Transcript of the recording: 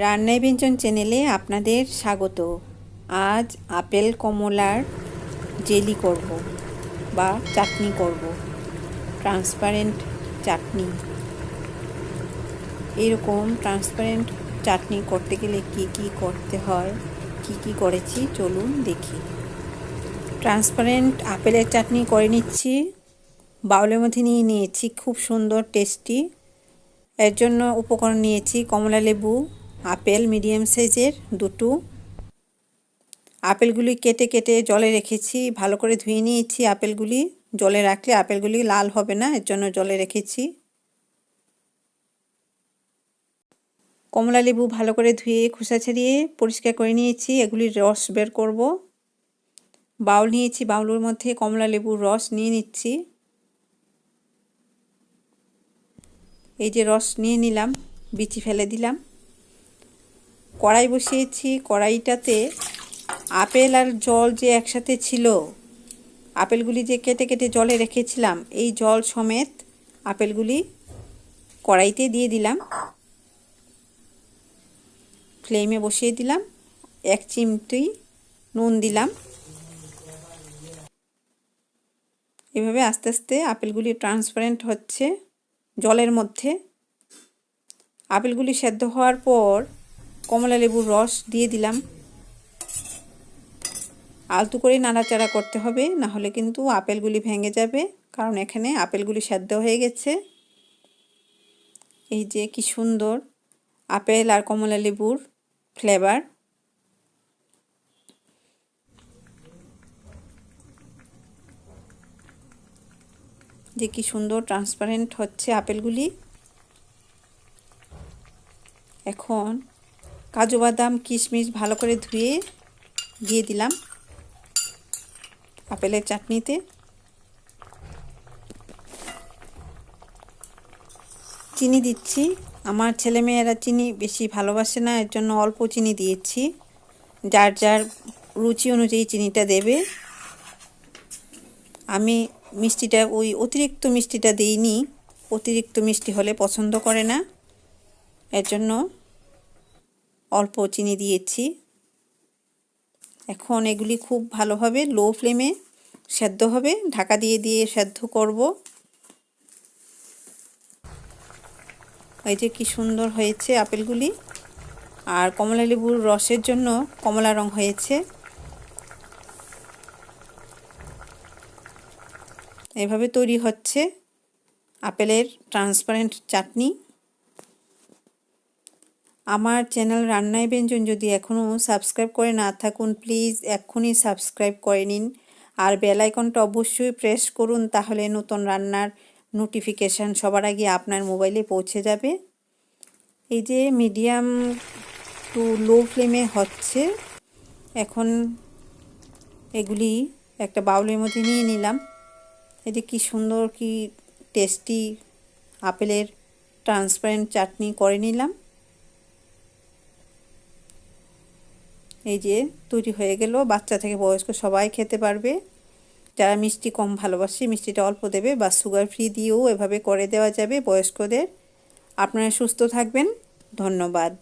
রান্নায় ব্যঞ্জন চ্যানেলে আপনাদের স্বাগত। আজ আপেল কমলার জেলি করব বা চাটনি করব, ট্রান্সপারেন্ট চাটনি। এরকম ট্রান্সপারেন্ট চাটনি করতে গেলে কি কি করতে হয়, কি করেছি চলুন দেখি। ট্রান্সপারেন্ট আপেলের চাটনি করে নিচ্ছি। বাউলের মধ্যে নিয়ে নিয়েছি খুব সুন্দর টেস্টি। এর জন্য উপকরণ নিয়েছি কমলা লেবু, আপেল মিডিয়াম সাইজের দুটো। আপেলগুলি কেটে কেটে জলে রেখেছি, ভালো করে ধুয়ে নিয়েছি। আপেলগুলি জলে রাখলে আপেলগুলি লাল হবে না, এর জন্য জলে রেখেছি। কমলা লেবু ভালো করে ধুয়ে খোসা ছাড়িয়ে পরিষ্কার করে নিয়েছি, এগুলির রস বের করব। বাউল নিয়েছি, বাউলের মধ্যে কমলা লেবুর রস নিয়ে নিচ্ছি। এই যে রস নিয়ে নিলাম, বিচি ফেলে দিলাম। কড়াই বসিয়েছি, কড়াইটাতে আপেল আর জল যে একসাথে ছিল, আপেলগুলি যে কেটে কেটে জলে রেখেছিলাম, এই জল সমেত আপেলগুলি কড়াইতে দিয়ে দিলাম। ফ্লেমে বসিয়ে দিলাম। 1 চিমটি নুন দিলাম। এভাবে আস্তে আস্তে আপেলগুলি ট্রান্সপারেন্ট হচ্ছে জলের মধ্যে। আপেলগুলি সেদ্ধ হওয়ার পর কমলা লেবুর রস দিয়ে দিলাম। আলতো করে নাড়াচাড়া করতে হবে, না হলে কিন্তু আপেলগুলি ভেঙে যাবে, কারণ এখানে আপেলগুলি সেদ্ধ হয়ে গেছে। এই যে কি সুন্দর আপেল আর কমলা লেবুর ফ্লেভার। যে কি সুন্দর ট্রান্সপারেন্ট হচ্ছে আপেলগুলি। এখন কাজু বাদাম কিশমিশ ভালো করে ধুয়ে দিয়ে দিলাম আপেলের চাটনিতে। চিনি দিচ্ছি। আমার ছেলেমেয়েরা চিনি বেশি ভালোবাসে না, এর জন্য অল্প চিনি দিয়েছি। যার যার রুচি অনুযায়ী চিনিটা দেবে। আমি মিষ্টিটা ওই অতিরিক্ত মিষ্টিটা দিইনি, অতিরিক্ত মিষ্টি হলে পছন্দ করে না, এর জন্য অল্প চিনি দিয়েছি। এখন এগুলি খুব ভালোভাবে লো ফ্লেমে সেদ্ধ হবে, ঢাকা দিয়ে দিয়ে সেদ্ধ করব। এই যে কি সুন্দর হয়েছে আপেলগুলি, আর কমলা লেবুর রসের জন্য কমলা রং হয়েছে। এভাবে তৈরি হচ্ছে আপেলের ট্রান্সপারেন্ট চাটনি। আমার চ্যানেল রান্নায় ব্যঞ্জন যদি এখনও সাবস্ক্রাইব করে না থাকুন, প্লিজ এক্ষুনি সাবস্ক্রাইব করে নিন, আর বেল আইকনটা অবশ্যই প্রেস করুন, তাহলে নতুন রান্নার নোটিফিকেশান সবার আগে আপনার মোবাইলে পৌঁছে যাবে। এই যে মিডিয়াম টু লো ফ্লেমে হচ্ছে। এখন এগুলি একটা বাউলের মধ্যে নিয়ে নিলাম। এই যে কি সুন্দর কি টেস্টি আপেলের ট্রান্সপারেন্ট চাটনি করে নিলাম। এই যে তৈরি হয়ে গেল, বাচ্চা থেকে বয়স্ক সবাই খেতে পারবে। যারা মিষ্টি কম ভালোবাসে মিষ্টিটা অল্প দেবে, বা সুগার ফ্রি দিয়েও এভাবে করে দেওয়া যাবে বয়স্কদের। আপনারা সুস্থ থাকবেন, ধন্যবাদ।